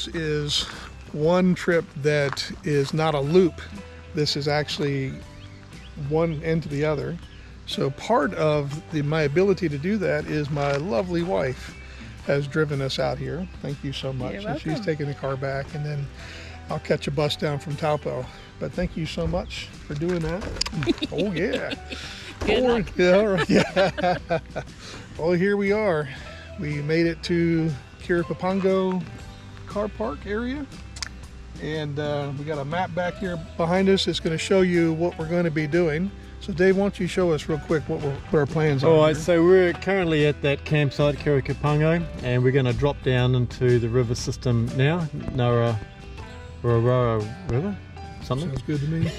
this is one trip that is not a loop. This is actually one end to the other. So part of my ability to do that is my lovely wife has driven us out here. Thank you so much. You're welcome. She's taking the car back, and then I'll catch a bus down from Taupo. But thank you so much for doing that. Oh yeah. Good luck. Yeah, all right. Yeah. Well, here we are. We made it to Kuripapango car park area, and we got a map back here behind us. It's going to show you what we're going to be doing. So Dave, why don't you show us real quick what our plans are? All right, so we're currently at that campsite, Kuripapango, and we're going to drop down into the river system now, Rara River, something. Sounds good to me.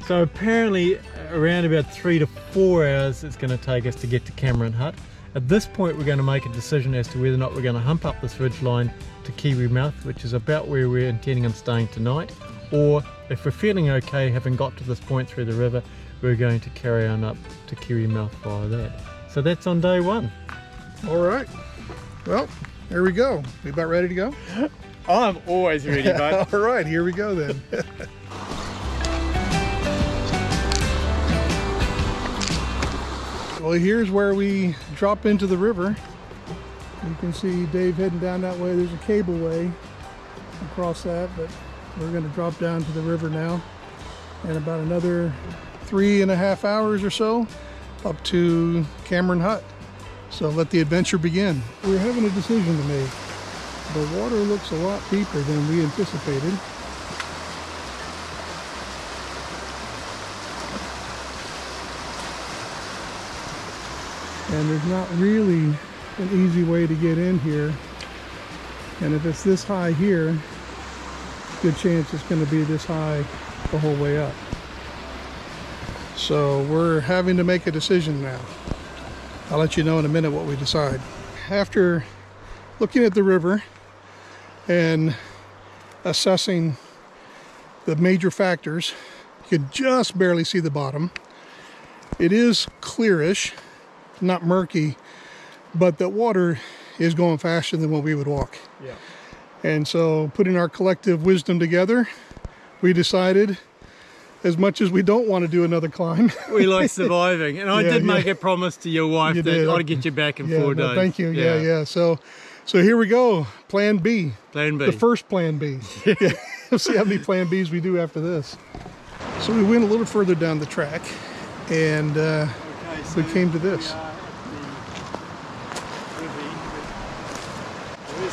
So apparently around about 3 to 4 hours it's going to take us to get to Cameron Hut. At this point we're going to make a decision as to whether or not we're going to hump up this ridge line to Kiwi Mouth, which is about where we're intending on staying tonight, or if we're feeling okay having got to this point through the river, we're going to carry on up to Kiwi Mouth via that. So that's on day one. All right. Well, there we go. We about ready to go? I'm always ready, mate. All right, here we go then. Well, here's where we drop into the river. You can see Dave heading down that way. There's a cableway across that, but we're going to drop down to the river now. And about another 3.5 hours or so up to Cameron Hut. So let the adventure begin. We're having a decision to make. The water looks a lot deeper than we anticipated. And there's not really an easy way to get in here. And if it's this high here, good chance it's going to be this high the whole way up. So we're having to make a decision now. I'll let you know in a minute what we decide. After looking at the river and assessing the major factors, you can just barely see the bottom. It is clearish, not murky, but the water is going faster than what we would walk. Yeah. And so putting our collective wisdom together, we decided, as much as we don't want to do another climb, We like surviving, and I did make a promise to your wife that I'd get you back in 4 days. Thank you. Yeah. So here we go. Plan B. Plan B. The first plan B. Yeah. We'll see how many plan Bs we do after this. So we went a little further down the track, and we came to this.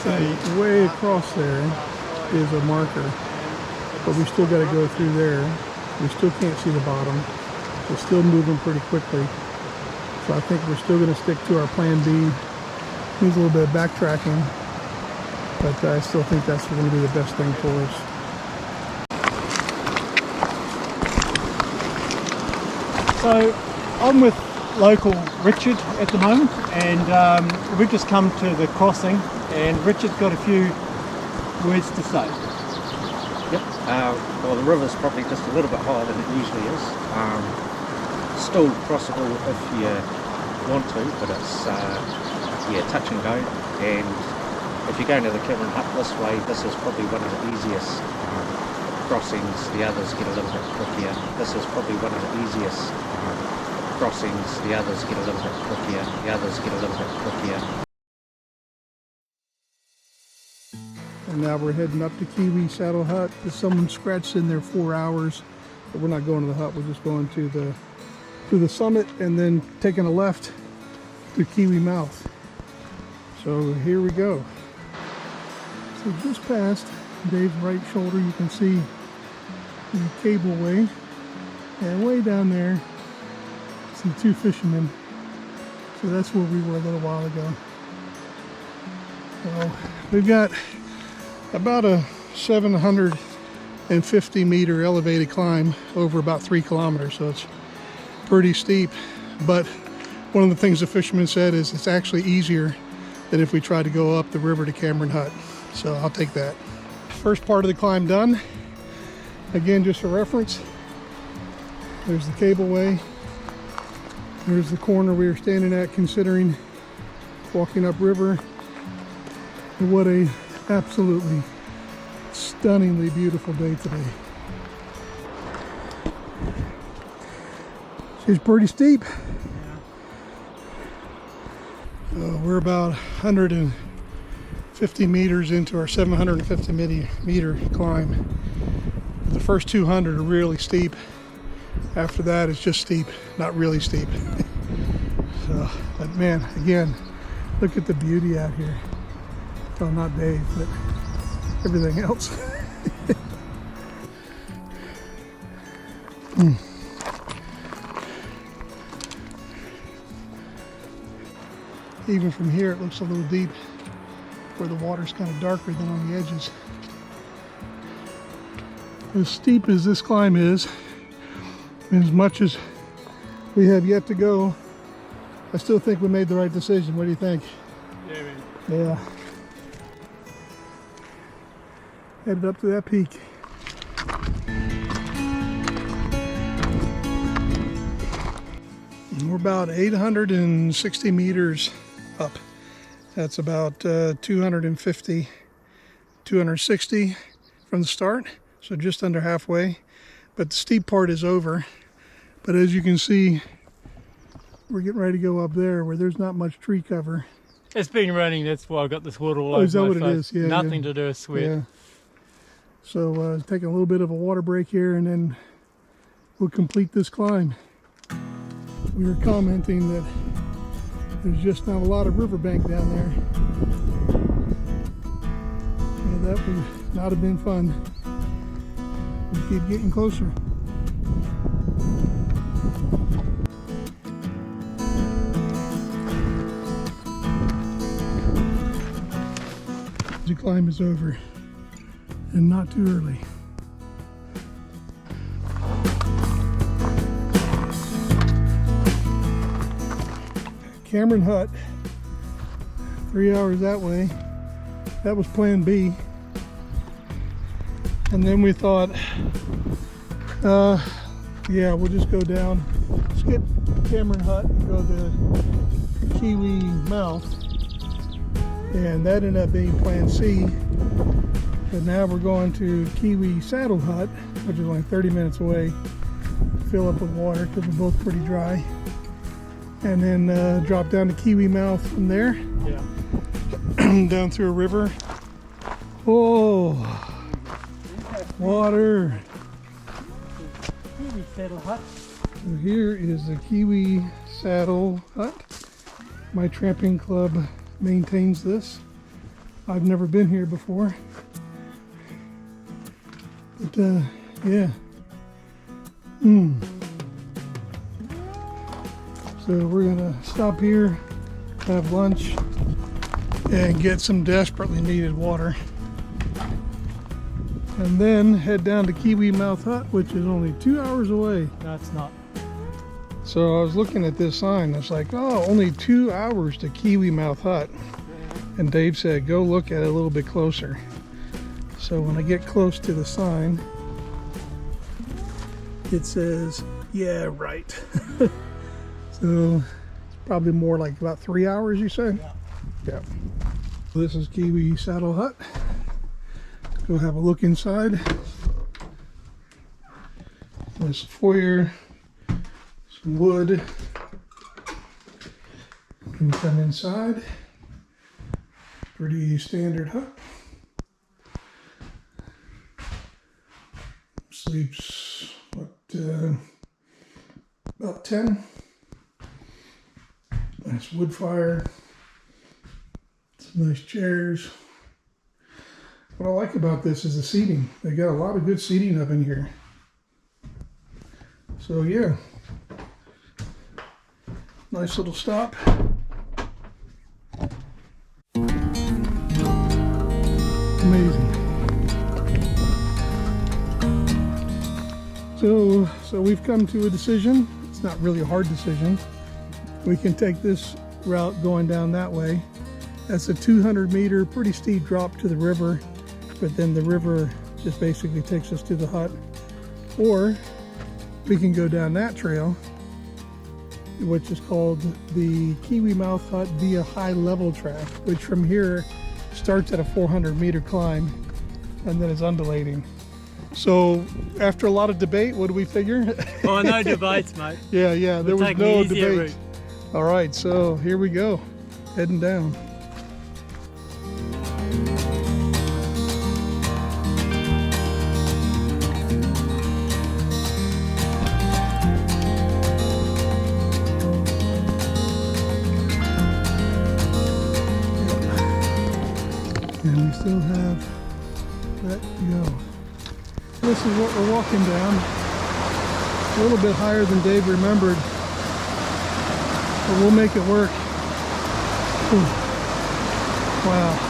And way across there is a marker, but we still got to go through there. We still can't see the bottom. We're still moving pretty quickly. So I think we're still going to stick to our plan B. Needs a little bit of backtracking, but I still think that's going to be the best thing for us. So I'm with local Richard at the moment, and we've just come to the crossing, and Richard's got a few words to say. Yep. Well, the river's probably just a little bit higher than it usually is. Still crossable if you want to, but it's touch and go. And if you're going to the Cameron Hut this way, this is probably one of the easiest crossings. The others get a little bit trickier. This is probably one of the easiest crossings. The others get a little bit trickier. The others get a little bit trickier. And now we're heading up to Kiwi Saddle Hut. Someone scratched in there 4 hours, but we're not going to the hut. We're just going to the summit and then taking a left to Kiwi Mouth. So here we go. So just past Dave's right shoulder, you can see the cableway, and way down there, see 2 fishermen. So that's where we were a little while ago. Well, we've got about a 750 meter elevated climb over about 3 kilometers, so it's pretty steep. But one of the things the fisherman said is it's actually easier than if we try to go up the river to Cameron Hut. So I'll take that. First part of the climb done. Again, just for reference, there's the cableway. There's the corner we were standing at considering walking upriver. And what a Absolutely stunningly beautiful day today. She's pretty steep. We're about 150 meters into our 750 meter climb. The first 200 are really steep. After that, it's just steep, not really steep. So, but man, again, look at the beauty out here. Well, not Dave, but everything else. Even from here, it looks a little deep, where the water's kind of darker than on the edges. As steep as this climb is, and as much as we have yet to go, I still think we made the right decision. What do you think? Yeah, man. Yeah. Headed up to that peak. We're about 860 meters up. That's about 250, 260 from the start, so just under halfway. But the steep part is over. But as you can see, we're getting ready to go up there where there's not much tree cover. It's been raining, that's why I got this water all over Is that my what face. it is? Yeah, Nothing to do with sweat. Yeah. So taking a little bit of a water break here, and then we'll complete this climb. We were commenting that there's just not a lot of riverbank down there. Yeah, that would not have been fun. We keep getting closer. The climb is over, and not too early. Cameron Hut, 3 hours that way. That was plan B. And then we thought, yeah, we'll just go down, skip Cameron Hut and go to Kiwi Mouth. And that ended up being plan C. But now we're going to Kiwi Saddle Hut, which is only 30 minutes away, fill up with water because we're both pretty dry. And then drop down to Kiwi Mouth from there. Yeah. Down through a river. Oh, water. Kiwi Saddle Hut. So here is the Kiwi Saddle Hut. My tramping club maintains this. I've never been here before. But yeah. So we're gonna stop here, have lunch, and get some desperately needed water. And then head down to Kiwi Mouth Hut, which is only 2 hours away. No, it's not. So I was looking at this sign, it's like, oh, only 2 hours to Kiwi Mouth Hut. And Dave said, go look at it a little bit closer. So when I get close to the sign, it says, yeah, right. So it's probably more like about 3 hours, you say? Yeah. This is Kiwi Saddle Hut. Let's go have a look inside. There's a foyer, some wood. You can come inside. Pretty standard hut. Sleeps, what, about 10. Nice wood fire. Some nice chairs. What I like about this is the seating. They got a lot of good seating up in here. So yeah, nice little stop. Amazing. So we've come to a decision. It's not really a hard decision. We can take this route going down that way. That's a 200-meter, pretty steep drop to the river, but then the river just basically takes us to the hut. Or we can go down that trail, which is called the Kiwi Mouth Hut via high level track, which from here starts at a 400-meter climb and then it's undulating. So after a lot of debate, what do we figure? Oh, no debates, mate. Yeah, there was We're taking no the easier debate. All right, so here we go, heading down. And we still have that to go. This is what we're walking down. A little bit higher than Dave remembered, but we'll make it work. Whew. Wow.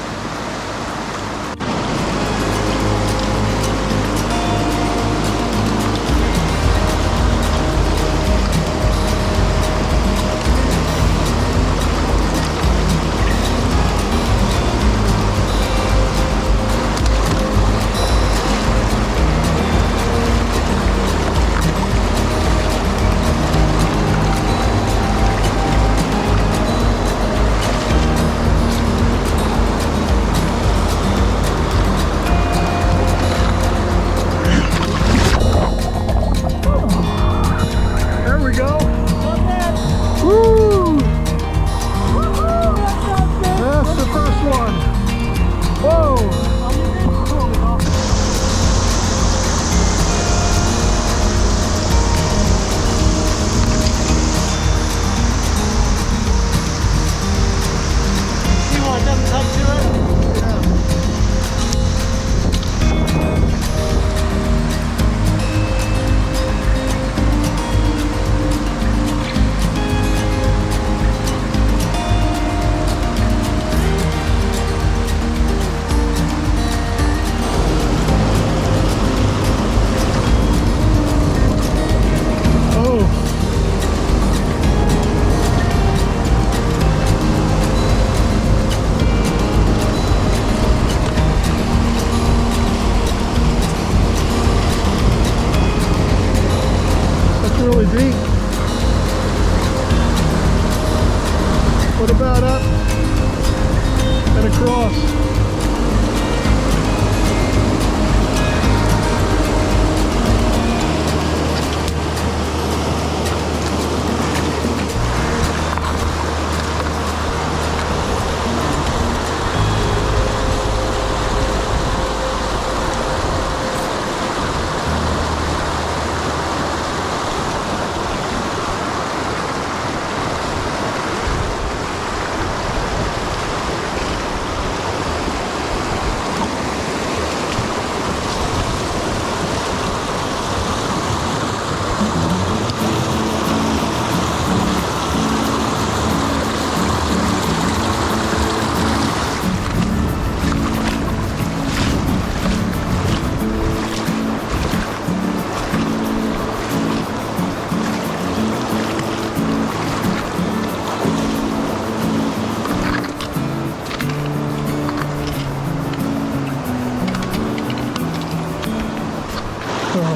What about up and across?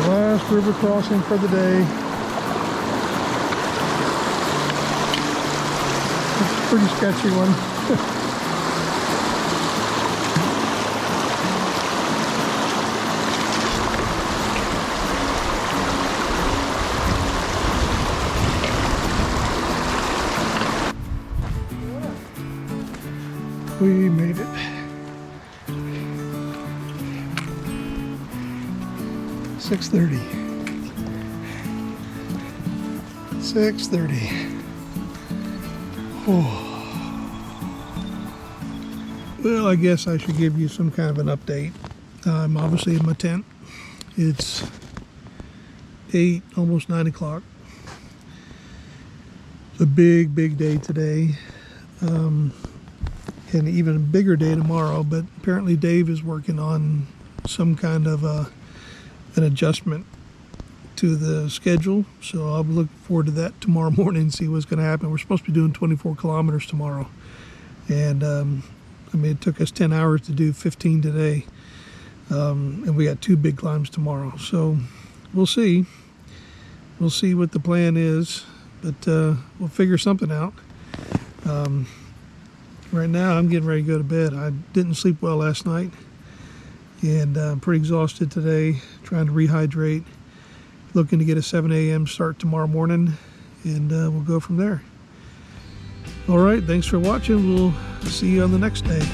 Last river crossing for the day. It's a pretty sketchy one. We made it. 6:30. 6:30. Oh. Well, I guess I should give you some kind of an update. I'm obviously in my tent. It's 8, almost 9 o'clock. It's a big, big day today. And even a bigger day tomorrow, but apparently Dave is working on some kind of an adjustment to the schedule, so I'll look forward to that tomorrow morning and see what's going to happen. We're supposed to be doing 24 kilometers tomorrow, and I mean, it took us 10 hours to do 15 today, and we got 2 big climbs tomorrow, so we'll see what the plan is, but we'll figure something out. Right now I'm getting ready to go to bed. I didn't sleep well last night, and I'm pretty exhausted today, trying to rehydrate, looking to get a 7 a.m. start tomorrow morning, and we'll go from there. All right, thanks for watching. We'll see you on the next day.